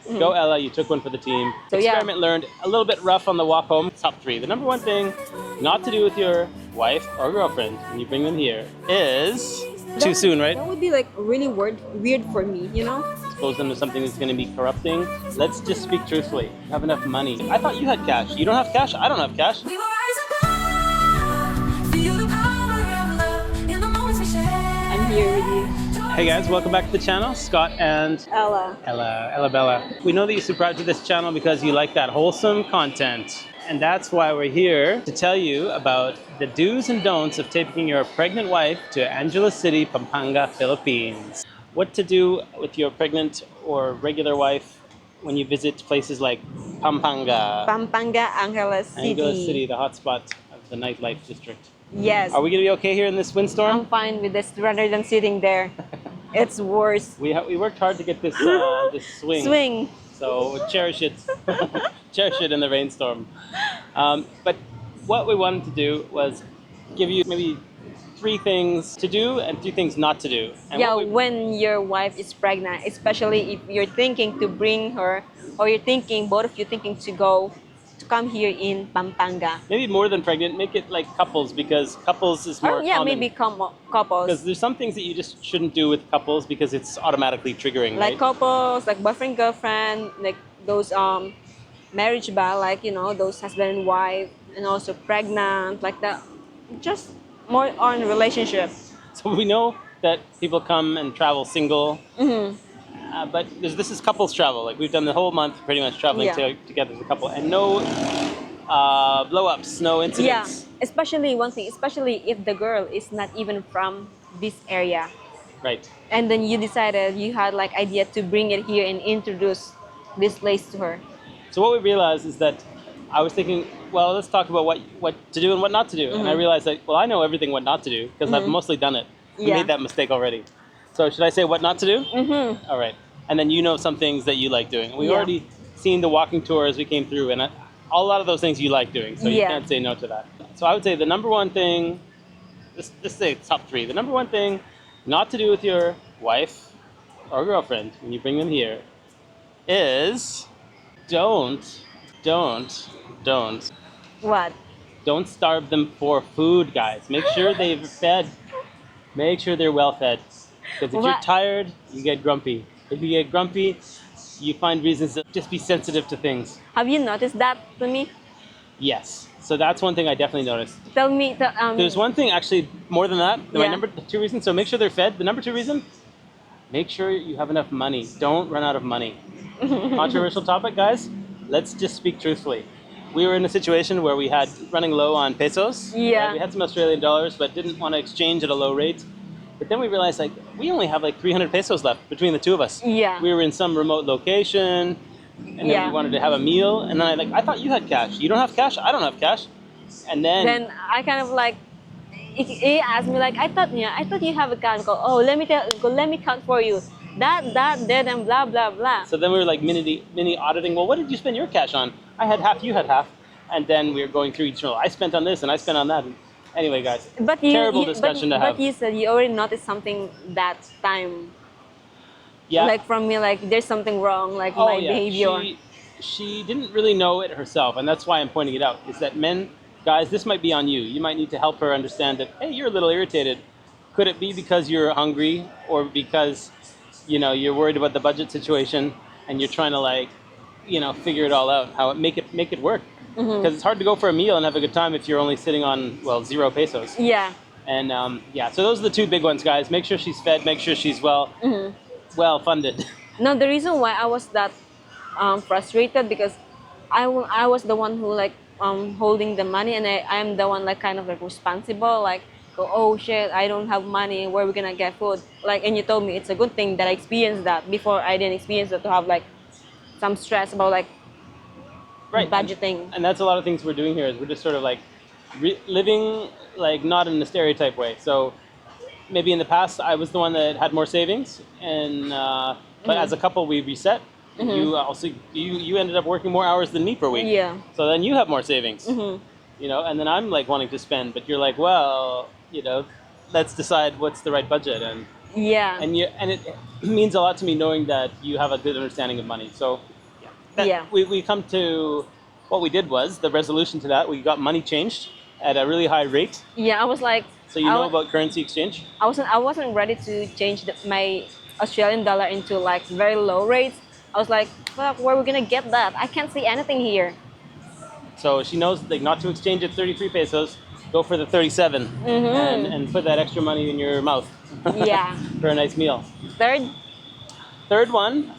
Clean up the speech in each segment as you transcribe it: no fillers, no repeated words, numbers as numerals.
Go Ella, you took one for the team. So, yeah. Experiment learned, a little bit rough on the walk home. Top 3. The number 1 thing not to do with your wife or girlfriend when you bring them here is... Too soon, right? That would be like really weird for me, you know? Expose them to something that's going to be corrupting. Let's just speak truthfully. Have enough money. I thought you had cash. You don't have cash? I don't have cash. I'm here with you. Hey guys, welcome back to the channel. Scott and Ella. Bella. We know that you subscribe to this channel because you like that wholesome content. And that's why we're here to tell you about the do's and don'ts of taking your pregnant wife to Angeles City, Pampanga, Philippines. What to do with your pregnant or regular wife when you visit places like Pampanga. Pampanga, Angeles City. Angeles City, the hotspot of the nightlife district. Yes. Are we going to be okay here in this windstorm? I'm fine with this rather than sitting there. It's worse. We worked hard to get this this swing. Swing. So cherish it. Cherish it in the rainstorm. But what we wanted to do was give you maybe 3 things to do and 3 things not to do. And yeah, when your wife is pregnant, especially if you're thinking to bring her, or both of you thinking to come here in Pampanga. Maybe more than pregnant, make it like couples, because couples is more common. Maybe couples. Because there's some things that you just shouldn't do with couples because it's automatically triggering, like right? couples, like boyfriend, girlfriend, like those marriage bar, like, you know, those husband and wife, and also pregnant, like that. Just more on relationship. So we know that people come and travel single. But this is couples travel. Like we've done the whole month pretty much traveling together as a couple, and no blow-ups, no incidents. Yeah, especially if the girl is not even from this area. Right. And then you decided, you had like idea to bring it here and introduce this place to her. So what we realized is that I was thinking, well, let's talk about what to do and what not to do. And I realized that, well, I know everything what not to do because I've mostly done it. I made that mistake already. So should I say what not to do? All right. And then you know some things that you like doing. We've already seen the walking tour as we came through, and a lot of those things you like doing, so you can't say no to that. So I would say the number 1 thing, let's say top 3. The number 1 thing not to do with your wife or girlfriend when you bring them here is don't. What? Don't starve them for food, guys. Make sure they're fed. Make sure they're well fed. Because if you're tired, you get grumpy. If you get grumpy, you find reasons to just be sensitive to things. Have you noticed that to me? Yes. So that's one thing I definitely noticed. Tell me. There's one thing, actually, more than that. My number 2 reason, so make sure they're fed. The number 2 reason, make sure you have enough money. Don't run out of money. Controversial topic, guys. Let's just speak truthfully. We were in a situation where we had running low on pesos. Yeah. Right? We had some Australian dollars, but didn't want to exchange at a low rate. But then we realized, like, we only have like 300 pesos left between the 2 of us. Yeah. We were in some remote location, and then we wanted to have a meal. And then I thought you had cash. You don't have cash? I don't have cash. And then I kind of like, he asked me like, I thought you have a cash. Go, oh, let me count for you. That, and blah blah blah. So then we were like mini auditing. Well, what did you spend your cash on? I had half. You had half. And then we were going through each one. I spent on this and I spent on that. Anyway, guys, terrible discussion to have. But you said you already noticed something that time. Yeah. Like from me, like there's something wrong, like my behavior. She didn't really know it herself, and that's why I'm pointing it out. Is that men, guys, this might be on you. You might need to help her understand that, hey, you're a little irritated. Could it be because you're hungry, or because, you know, you're worried about the budget situation, and you're trying to like, you know, figure it all out, how make it work. Because it's hard to go for a meal and have a good time if you're only sitting on, well, 0 pesos. Yeah. And so those are the 2 big ones, guys. Make sure she's fed. Make sure she's well funded. No, the reason why I was that frustrated because I was the one who like holding the money, and I am the one like kind of like responsible, like go, oh shit, I don't have money, where are we gonna get food? Like, and you told me it's a good thing that I experienced that. Before I didn't experience that, to have like some stress about like budgeting. And that's a lot of things we're doing here, is we're just sort of like living like not in a stereotype way. So maybe in the past I was the one that had more savings, and but as a couple we reset. You ended up working more hours than me per week. Yeah. So then you have more savings. You know, and then I'm like wanting to spend, but you're like, well, you know, let's decide what's the right budget. And it means a lot to me knowing that you have a good understanding of money. So Yeah. We come to what we did was the resolution to that. We got money changed at a really high rate. Yeah, I was like, So you I know wa- about currency exchange? I wasn't ready to change my Australian dollar into like very low rates. I was like, fuck, where are we gonna get that? I can't see anything here. So she knows like not to exchange at 33 pesos. Go for the 37 and put that extra money in your mouth Yeah. for a nice meal. Third, Third one,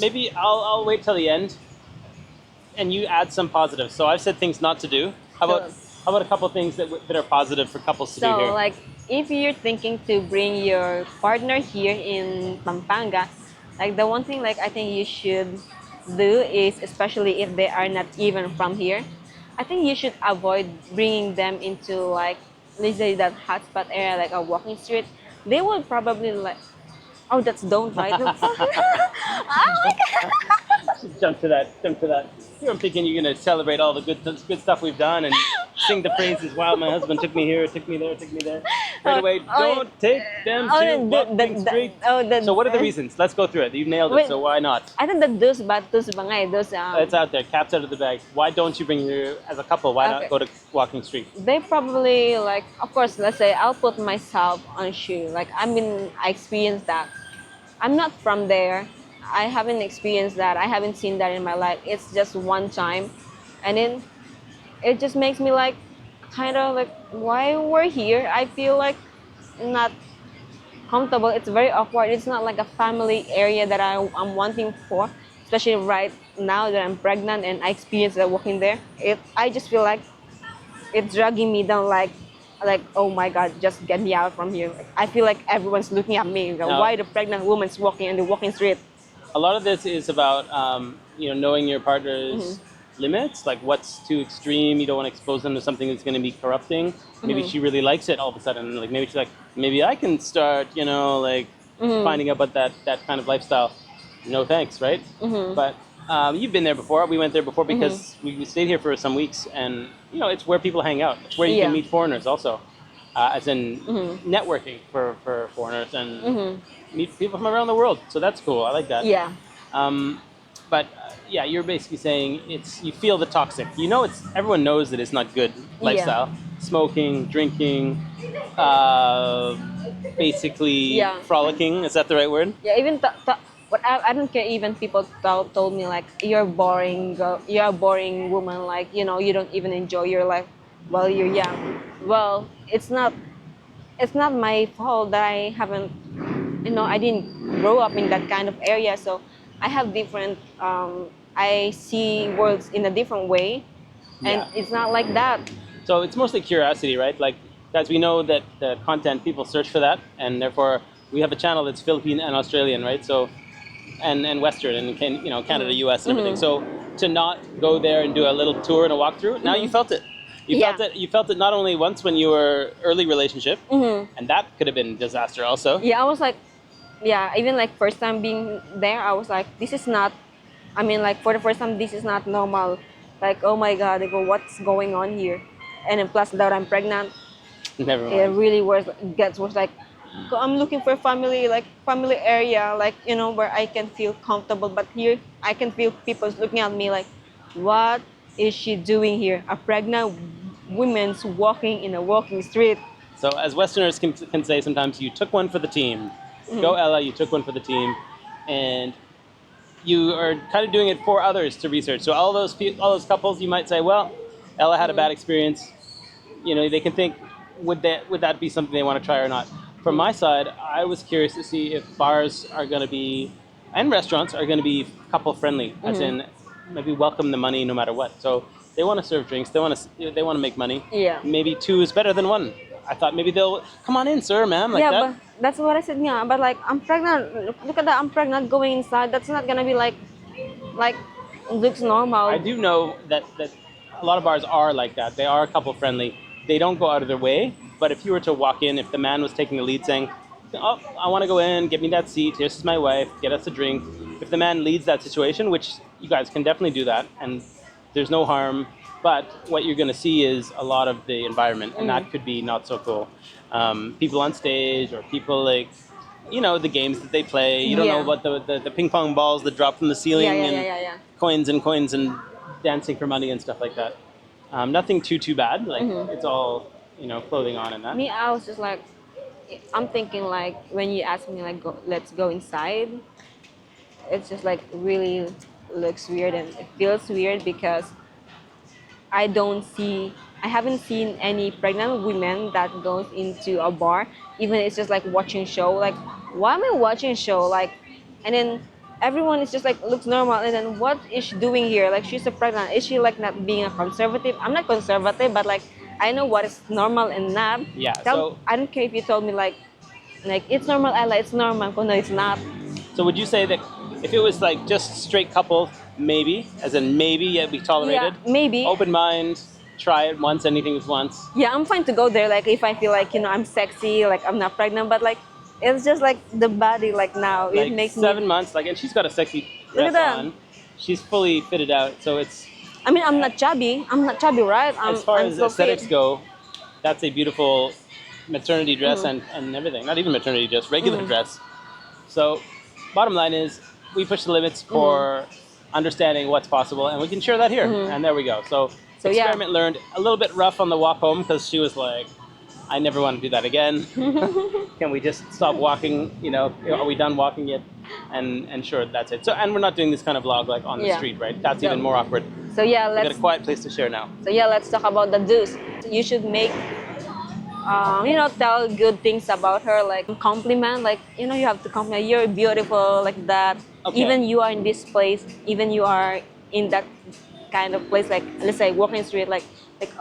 maybe I'll wait till the end, and you add some positives. So I've said things not to do. so, How about a couple things that are positive for couples to do so here? like if you're thinking to bring your partner here in Pampanga, like the one thing like I think you should do is, especially if they are not even from here, I think you should avoid bringing them into like, let's say that hotspot area, like a walking street. They will probably like, oh, that's don't right. Oh my god. Jump to that. Jump to that. Here I'm thinking you're gonna celebrate all the good stuff we've done and sing the praises. Wow, my husband took me here, took me there, took me there. Right away, don't take them to walking street. So what are the reasons? Let's go through it. You've nailed it. Wait. So why not? I think that those batus ba nga eh, those It's out there. Cat's out of the bag. Why don't you bring your as a couple? Why not Okay. go to walking street? they probably like, of course, let's say I'll put myself on shoe. Like I experienced that. I'm not from there. I haven't experienced that. I haven't seen that in my life. It's just one time, and then it just makes me like kind of like, why we're here. I feel like not comfortable. It's very awkward. It's not like a family area that I'm wanting for, especially right now that I'm pregnant and I experienced that walking there. I just feel like it's dragging me down like oh my god, just get me out from here. Like, I feel like everyone's looking at me. Like, No. why the pregnant woman's walking in the walking street? A lot of this is about knowing your partner's limits, like what's too extreme. You don't want to expose them to something that's going to be corrupting. Maybe she really likes it all of a sudden. Like maybe she's like, maybe I can start, finding out about that kind of lifestyle. No thanks, right? But you've been there before. We went there before because we stayed here for some weeks, and it's where people hang out. It's where you Yeah. can meet foreigners also, as in networking for foreigners and meet people from around the world. So that's cool. I like that. Yeah. But yeah, you're basically saying you feel the toxic. Everyone knows that it's not good lifestyle. Smoking, drinking, basically Yeah. frolicking. Is that the right word? Yeah, even but I don't care. Even people told me like, you're boring girl, you're a boring woman, like you don't even enjoy your life while you're young. Well, it's not my fault that I haven't, I didn't grow up in that kind of area. So I have different, I see worlds in a different way, and Yeah. it's not like that. So it's mostly curiosity, right? Like, guys, we know that the content, people search for that, and therefore we have a channel that's Filipino and Australian, right? So, and Western, and Canada, US, and everything. So to not go there and do a little tour and a walkthrough, now you felt it. You Yeah. felt it. You felt it not only once when you were early relationship, and that could have been disaster also. Yeah, I was like, yeah, even like first time being there, I was like, this is not, I mean, like for the first time, this is not normal. Like, oh my God, I go, what's going on here? And then plus that I'm pregnant, Never it mind. really gets worse. Like, I'm looking for family, like family area, like, where I can feel comfortable. But here, I can feel people looking at me like, what is she doing here? A pregnant woman's walking in a walking street. So as Westerners can say sometimes, you took one for the team. Go Ella, you took one for the team, and you are kind of doing it for others to research. So all those couples, you might say, well, Ella had a bad experience. They can think, would that be something they want to try or not? From my side, I was curious to see if bars are going to be, and restaurants are going to be couple friendly, as in maybe welcome the money no matter what. So they want to serve drinks, they want to make money. Yeah. Maybe two is better than one. I thought maybe they'll come on in, sir, ma'am, like Yeah, that. but that's what I said. Yeah, but like I'm pregnant. Look at that. I'm pregnant. Going inside. That's not gonna be like looks normal. I do know that a lot of bars are like that. They are couple friendly. They don't go out of their way. But if you were to walk in, if the man was taking the lead saying, oh, I want to go in, get me that seat, here's my wife, get us a drink. If the man leads that situation, which you guys can definitely do that, and there's no harm, but what you're going to see is a lot of the environment, and that could be not so cool. People on stage or people like you know, the games that they play. You don't know what the ping pong balls that drop from the ceiling and coins and dancing for money and stuff like that. Nothing too bad. Like it's all, you know, clothing on and that. Me, I was just like, I'm thinking like when you ask me like, let's go inside. It's just like really looks weird and it feels weird because I haven't seen any pregnant women that goes into a bar. Even it's just like watching show. Like, why am I watching show? Like, and then everyone is just like looks normal. And then what is she doing here? Like, she's a pregnant. Is she like not being a conservative? I'm not conservative, but like I know what is normal and not. Yeah. So I don't care if you told me like it's normal. I like it's normal. No, it's not. So would you say that if it was like just straight couple, maybe, as in maybe it'd be tolerated? Yeah, maybe. Open mind, try it once, anything is once. Yeah, I'm fine to go there. Like if I feel like I'm sexy, like I'm not pregnant, but like it's just like the body. Like now Like it makes 7 months, like, and she's got a sexy Look at dress that. on. She's fully fitted out, so it's. I mean, I'm not chubby. I'm not chubby, right? As far I'm as so aesthetics fit. go, that's a beautiful maternity dress and everything. Not even maternity dress, regular dress. So, bottom line is, we push the limits for understanding what's possible, and we can share that here. And there we go. So experiment learned. A little bit rough on the walk home because she was like, I never want to do that again. Can we just stop walking? You know, are we done walking yet? And sure, that's it. So, and we're not doing this kind of vlog like on the street, right? That's even more awkward. So yeah, We got a quiet place to share now. let's talk about the do's. You should make, tell good things about her, like compliment, like you have to compliment. You're beautiful, like that. Okay. Even you are in this place, even you are in that kind of place, like let's say walking street, like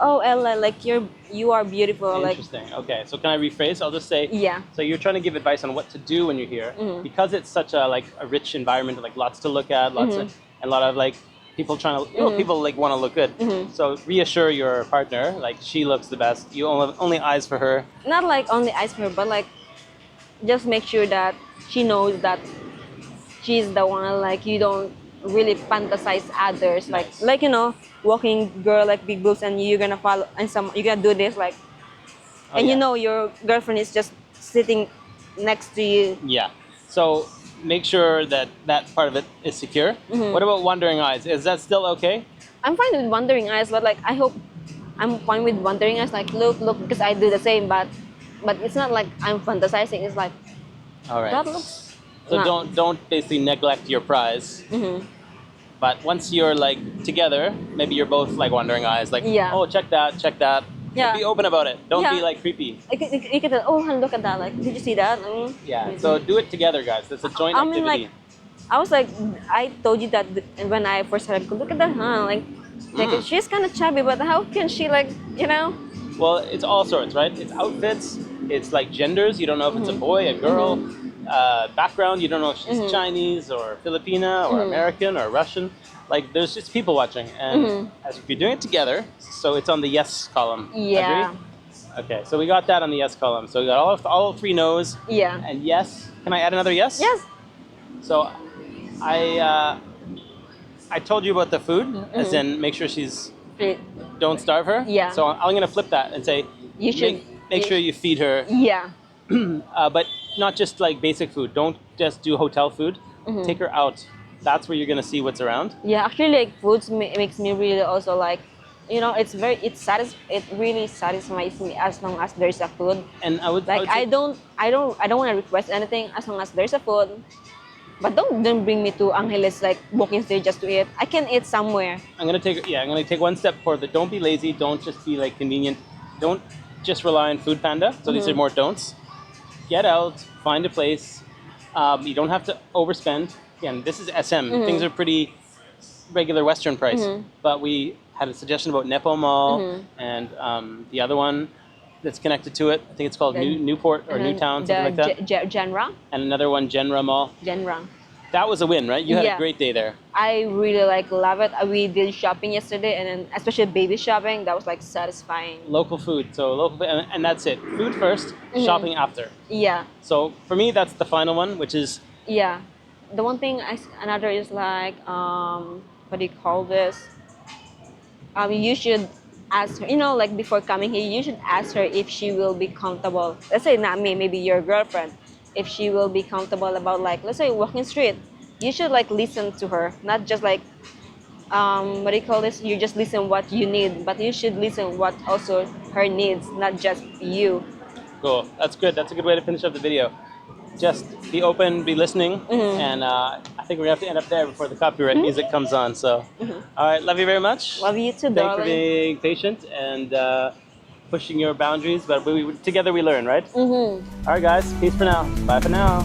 oh Ella, like you are beautiful, like Interesting. Okay, so can I rephrase? I'll just say. yeah. So you're trying to give advice on what to do when you're here, because it's such a a rich environment, like lots to look at, and a lot of like people trying to people like want to look good. So reassure your partner, like she looks the best. You only eyes for her. Not like only eyes for her, but like just make sure that she knows that she's the one. Like you don't really fantasize others, Nice. like walking girl like big boobs and you're gonna follow and you're gonna do this like, Oh, and yeah. your girlfriend is just sitting next to you. Yeah. So make sure that that part of it is secure. What about wandering eyes? Is that still okay? I'm fine with wandering eyes, but like I hope I'm fine with wandering eyes. Like look, because I do the same, but it's not like I'm fantasizing. It's like All right. that looks. So not- don't basically neglect your prize. But once you're like together, maybe you're both like wandering eyes, like Yeah. oh check that. Yeah. Be open about it. Don't be Yeah. like creepy. You can tell, oh look at that. Like did you see that? Yeah. So do it together, guys. It's a joint I mean, activity. like, I was like, I told you that when I first heard, look at that, huh? Like she's kind of chubby, but how can she like, Well, it's all sorts, right? It's outfits. It's like genders. You don't know if it's a boy, a girl. Background. You don't know if she's Chinese or Filipina or American or Russian. Like there's just people watching, and as if you're doing it together, so it's on the yes column. Yeah. Agree? Okay, so we got that on the yes column. So we got all three no's. Yeah. And yes. Can I add another yes? Yes. So I told you about the food, as in make sure she's don't starve her. Yeah. So I'm gonna flip that and say You should make sure you feed her, Yeah. but not just like basic food. Don't just do hotel food. Take her out. That's where you're gonna see what's around. Yeah. Actually, like foods makes me really also like, it really satisfies me as long as there's a food. And I would Like say, I don't want to request anything as long as there's a food. But don't bring me to Angeles like walking street just to eat. I can eat somewhere. I'm gonna take one step further. Don't be lazy. Don't just be like convenient. Don't just rely on Food Panda. So these are more don'ts. Get out. Find a place. You don't have to overspend. Again, this is SM. Things are pretty regular Western price. But we had a suggestion about Nepo Mall and the other one that's connected to it. I think it's called Newport or Newtown, something like that. Genra. And another one, Genra Mall. Genra. That was a win, right? You had Yeah. a great day there. I really love it. We did shopping yesterday, and then especially baby shopping. That was like satisfying. Local food. So and that's it. Food first, shopping after. Yeah, So for me, that's the final one, which is yeah. The one thing another is like what do you call this? You should ask her. Like before coming here, you should ask her if she will be comfortable. Let's say not me, maybe your girlfriend. if she will be comfortable about like, let's say walking street, you should like listen to her, not just like what do you call this? You just listen what you need, but you should listen what also her needs, not just you. Cool. That's good. That's a good way to finish up the video. Just be open, be listening, and I think we're gonna have to end up there before the copyright music comes on. So, all right, love you very much. Love you too, Thanks for darling. being patient and pushing your boundaries, but together we learn, right? All right, guys. Peace for now. Bye for now.